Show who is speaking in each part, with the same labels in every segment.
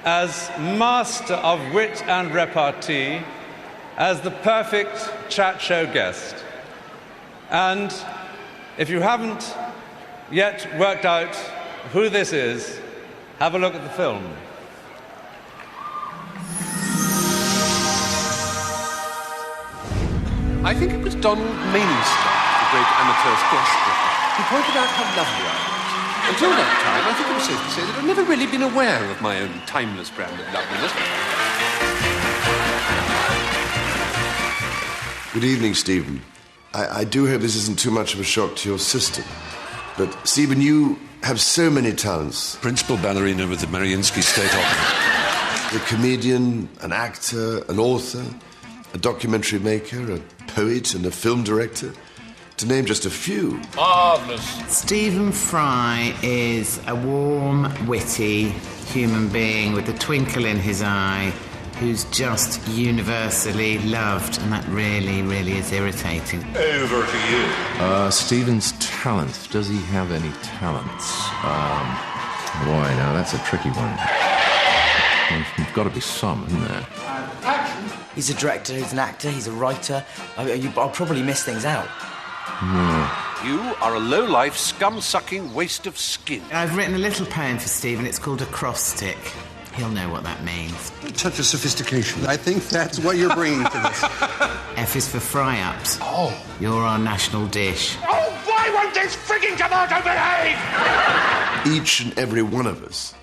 Speaker 1: as master of wit and repartee, as the perfect chat show guest. And if you haven't yet worked out who this is, have a look at the film.
Speaker 2: I think it was Donald Mainstock, the great amateur squash player, who pointed out how lovely I was. Until that time, I think it was safe to say that I've never really been aware of my own timeless brand of loveliness.
Speaker 3: Good evening, Stephen. I do hope this isn't too much of a shock to your system. But, Stephen, you have so many talents.
Speaker 4: Principal ballerina with the Mariinsky State Opera.
Speaker 3: A comedian, an actor, an author, a documentary maker, a poet and a film director, to name just a few.
Speaker 5: Marvellous.
Speaker 6: Stephen Fry is a warm, witty human being with a twinkle in his eye who's just universally loved, and that really, really is irritating.
Speaker 5: Over to you.
Speaker 7: Stephen's talent. Does he have any talents? Boy, now that's a tricky one. There's got to be some, isn't there?
Speaker 8: He's a director, he's an actor, he's a writer. I'll probably miss things out.
Speaker 2: You are a low-life, scum-sucking waste of skin.
Speaker 6: I've written a little poem for Stephen. It's called Acrostic. He'll know what that means.
Speaker 4: A touch of sophistication.
Speaker 9: I think that's what you're bringing to this.
Speaker 6: F is for fry-ups.
Speaker 5: Oh.
Speaker 6: You're our national dish.
Speaker 5: Oh, why won't this frigging tomato behave?
Speaker 3: Each and every one of us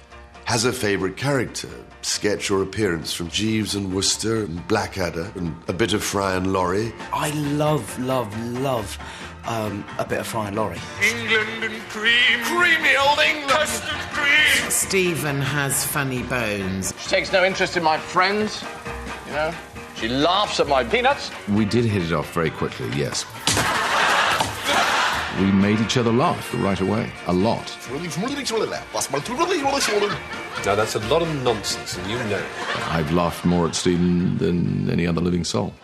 Speaker 3: has a favourite character, sketch or appearance from Jeeves and Wooster and Blackadder and a bit of Fry and Laurie.
Speaker 8: I love a bit of Fry and Laurie.
Speaker 5: England and cream. Creamy old England. Custard cream.
Speaker 6: Stephen has funny bones.
Speaker 5: She takes no interest in my friends, you know. She laughs at my peanuts.
Speaker 7: We did hit it off very quickly, yes. We made each other laugh right away. A lot.
Speaker 4: Now, that's a lot of nonsense, and you know it.
Speaker 7: I've laughed more at Stephen than any other living soul.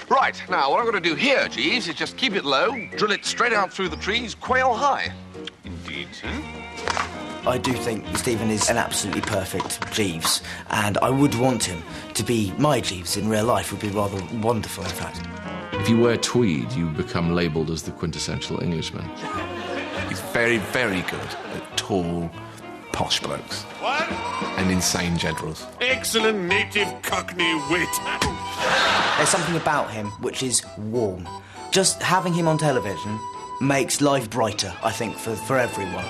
Speaker 2: Right, now, what I'm going to do here, Jeeves, is just keep it low, drill it straight out through the trees, quail high.
Speaker 5: Indeed, sir.
Speaker 8: I do think Stephen is an absolutely perfect Jeeves, and I would want him to be my Jeeves in real life. Would be rather wonderful, in fact.
Speaker 7: If you wear tweed, you become labelled as the quintessential Englishman.
Speaker 10: He's very, very good at tall, posh blokes.
Speaker 5: What?
Speaker 10: And insane generals.
Speaker 5: Excellent native Cockney wit.
Speaker 8: There's something about him which is warm. Just having him on television makes life brighter, I think, for everyone.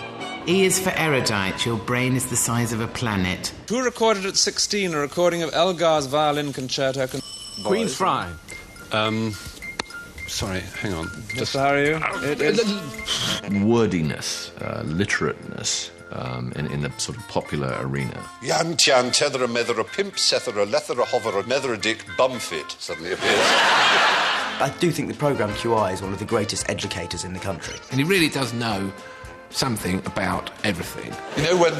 Speaker 6: E is for erudite. Your brain is the size of a planet.
Speaker 1: Who recorded at 16 a recording of Elgar's violin concerto?
Speaker 2: Queen's Fry.
Speaker 4: Sorry, hang on.
Speaker 1: Mr. How are you? It is...
Speaker 7: Wordiness, literateness in the sort of popular arena.
Speaker 4: Yan tian tether a mether a pimp sether a lether a hover a mether a dick bumfit suddenly appears.
Speaker 8: I do think the programme QI is one of the greatest educators in the country.
Speaker 10: And he really does know something about everything.
Speaker 4: You know when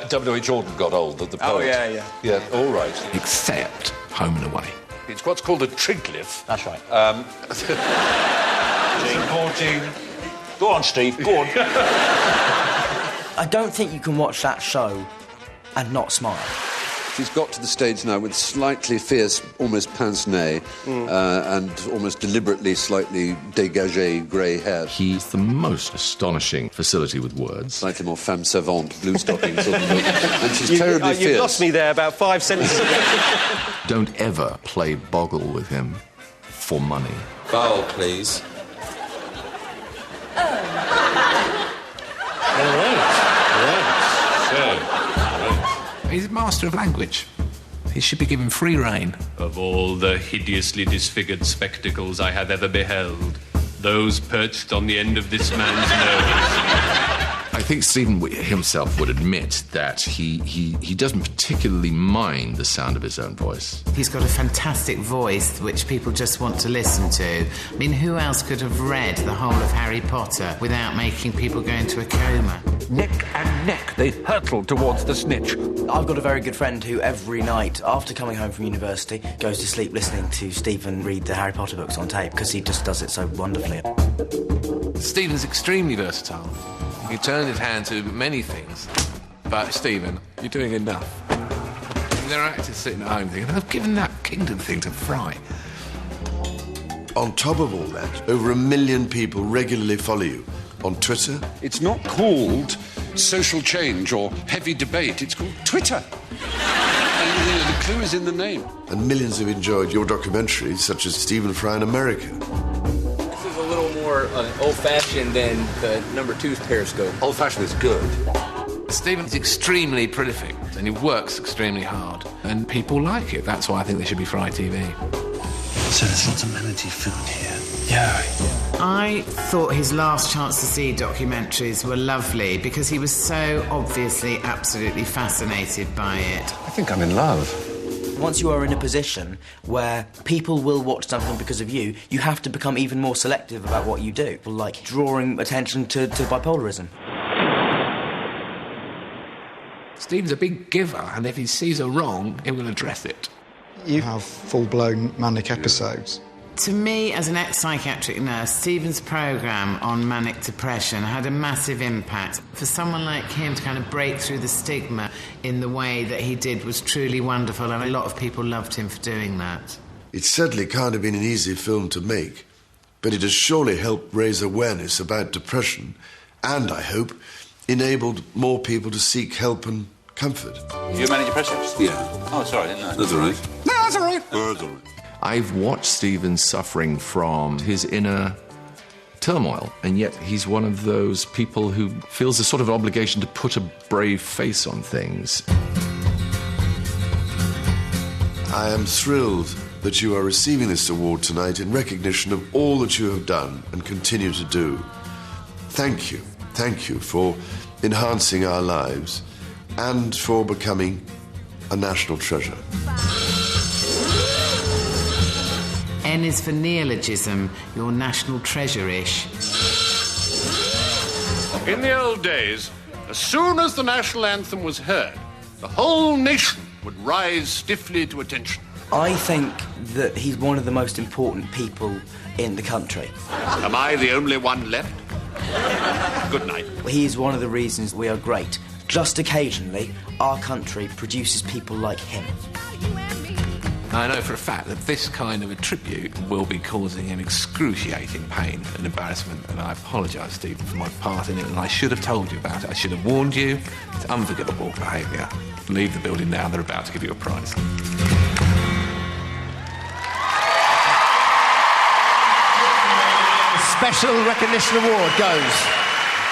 Speaker 4: W.H. Jordan got old, the poet?
Speaker 5: Oh, yeah.
Speaker 4: Yeah, all right.
Speaker 10: Except Home and Away.
Speaker 4: It's what's called a Tridcliffe.
Speaker 5: That's right.
Speaker 4: Supporting... Go on, Steve, go on.
Speaker 8: I don't think you can watch that show and not smile.
Speaker 4: She's got to the stage now with slightly fierce, almost pince-nez, and almost deliberately slightly dégagé grey hair.
Speaker 7: He's the most astonishing facility with words.
Speaker 4: Slightly more femme savante, blue stockings sort of look. And she's terribly fierce.
Speaker 9: You've lost me there about 5 sentences ago.
Speaker 7: Don't ever play Boggle with him for money.
Speaker 11: Bowl, please.
Speaker 10: He's a master of language. He should be given free rein.
Speaker 12: Of all the hideously disfigured spectacles I have ever beheld, those perched on the end of this man's nose.
Speaker 7: I think Stephen himself would admit that he doesn't particularly mind the sound of his own voice.
Speaker 6: He's got a fantastic voice which people just want to listen to. I mean, who else could have read the whole of Harry Potter without making people go into a coma?
Speaker 2: Neck and neck, they hurtled towards the snitch.
Speaker 8: I've got a very good friend who every night, after coming home from university, goes to sleep listening to Stephen read the Harry Potter books on tape, because he just does it so wonderfully.
Speaker 10: Stephen's extremely versatile. He can turn his hand to many things. But, Stephen, you're doing enough. there are actors sitting at home thinking, I've given that Kingdom thing to Fry.
Speaker 3: On top of all that, over 1 million people regularly follow you on Twitter.
Speaker 2: It's not called social change or heavy debate. It's called Twitter. And the clue is in the name.
Speaker 3: And millions have enjoyed your documentaries, such as Stephen Fry in America.
Speaker 11: This is a little more old-fashioned than the number 2's Periscope.
Speaker 2: Old-fashioned is good.
Speaker 10: Stephen's extremely prolific and he works extremely hard. And people like it. That's why I think there should be Fry TV.
Speaker 13: So there's lots of melody filled here. Yeah.
Speaker 6: I thought his Last Chance to See documentaries were lovely because he was so obviously absolutely fascinated by it.
Speaker 2: I think I'm in love.
Speaker 8: Once you are in a position where people will watch something because of you, you have to become even more selective about what you do, like drawing attention to bipolarism.
Speaker 10: Stephen's a big giver, and if he sees a wrong, he will address it.
Speaker 14: You have full-blown manic episodes.
Speaker 6: To me, as an ex-psychiatric nurse, Stephen's programme on manic depression had a massive impact. For someone like him to kind of break through the stigma in the way that he did was truly wonderful, and a lot of people loved him for doing that.
Speaker 3: It certainly can't have been an easy film to make, but it has surely helped raise awareness about depression and, I hope, enabled more people to seek help and comfort.
Speaker 15: You manage depression?
Speaker 2: Yeah.
Speaker 15: Oh, sorry, I didn't know.
Speaker 2: That's all right.
Speaker 14: No, that's all right.
Speaker 2: Oh, that's all right.
Speaker 7: I've watched Stephen suffering from his inner turmoil, and yet he's one of those people who feels a sort of obligation to put a brave face on things.
Speaker 3: I am thrilled that you are receiving this award tonight in recognition of all that you have done and continue to do. Thank you for enhancing our lives and for becoming a national treasure.
Speaker 6: N is for neologism, your national treasure-ish.
Speaker 2: In the old days, as soon as the national anthem was heard, the whole nation would rise stiffly to attention.
Speaker 8: I think that he's one of the most important people in the country.
Speaker 2: Am I the only one left? Good night.
Speaker 8: He is one of the reasons we are great. Just occasionally, our country produces people like him.
Speaker 10: I know for a fact that this kind of a tribute will be causing him excruciating pain and embarrassment, and I apologise, Stephen, for my part in it, and I should have told you about it. I should have warned you. It's unforgivable behaviour. Leave the building now, they're about to give you a prize.
Speaker 16: The special recognition award goes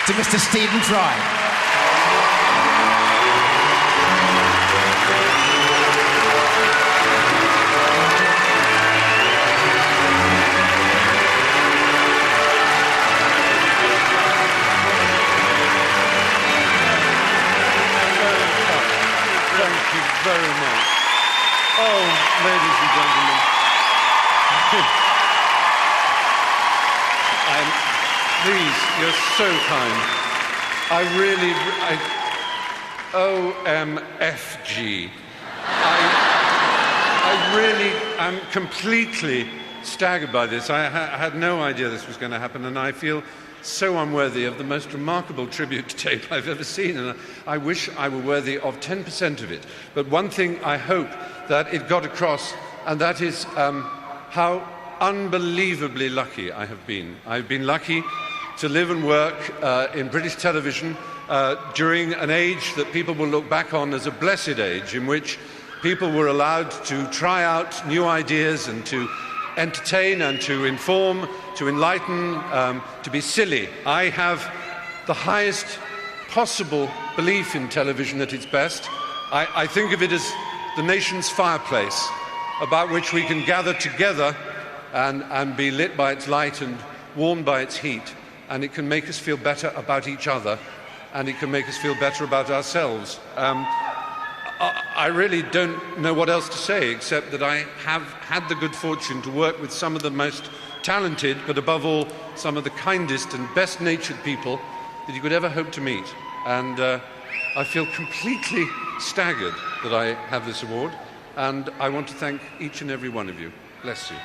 Speaker 16: to Mr. Stephen Fry.
Speaker 1: Very much. Oh, ladies and gentlemen. Please, you're so kind. OMFG. I really am completely staggered by this. I had no idea this was going to happen, and I feel so unworthy of the most remarkable tribute tape I've ever seen, and I wish I were worthy of 10% of it. But one thing I hope that it got across, and that is how unbelievably lucky I have been. I've been lucky to live and work in British television during an age that people will look back on as a blessed age, in which people were allowed to try out new ideas and to entertain and to inform, to enlighten, to be silly. I have the highest possible belief in television at its best. I think of it as the nation's fireplace, about which we can gather together and be lit by its light and warmed by its heat. And it can make us feel better about each other, and it can make us feel better about ourselves. I really don't know what else to say, except that I have had the good fortune to work with some of the most talented, but above all, some of the kindest and best-natured people that you could ever hope to meet. And I feel completely staggered that I have this award, and I want to thank each and every one of you. Bless you.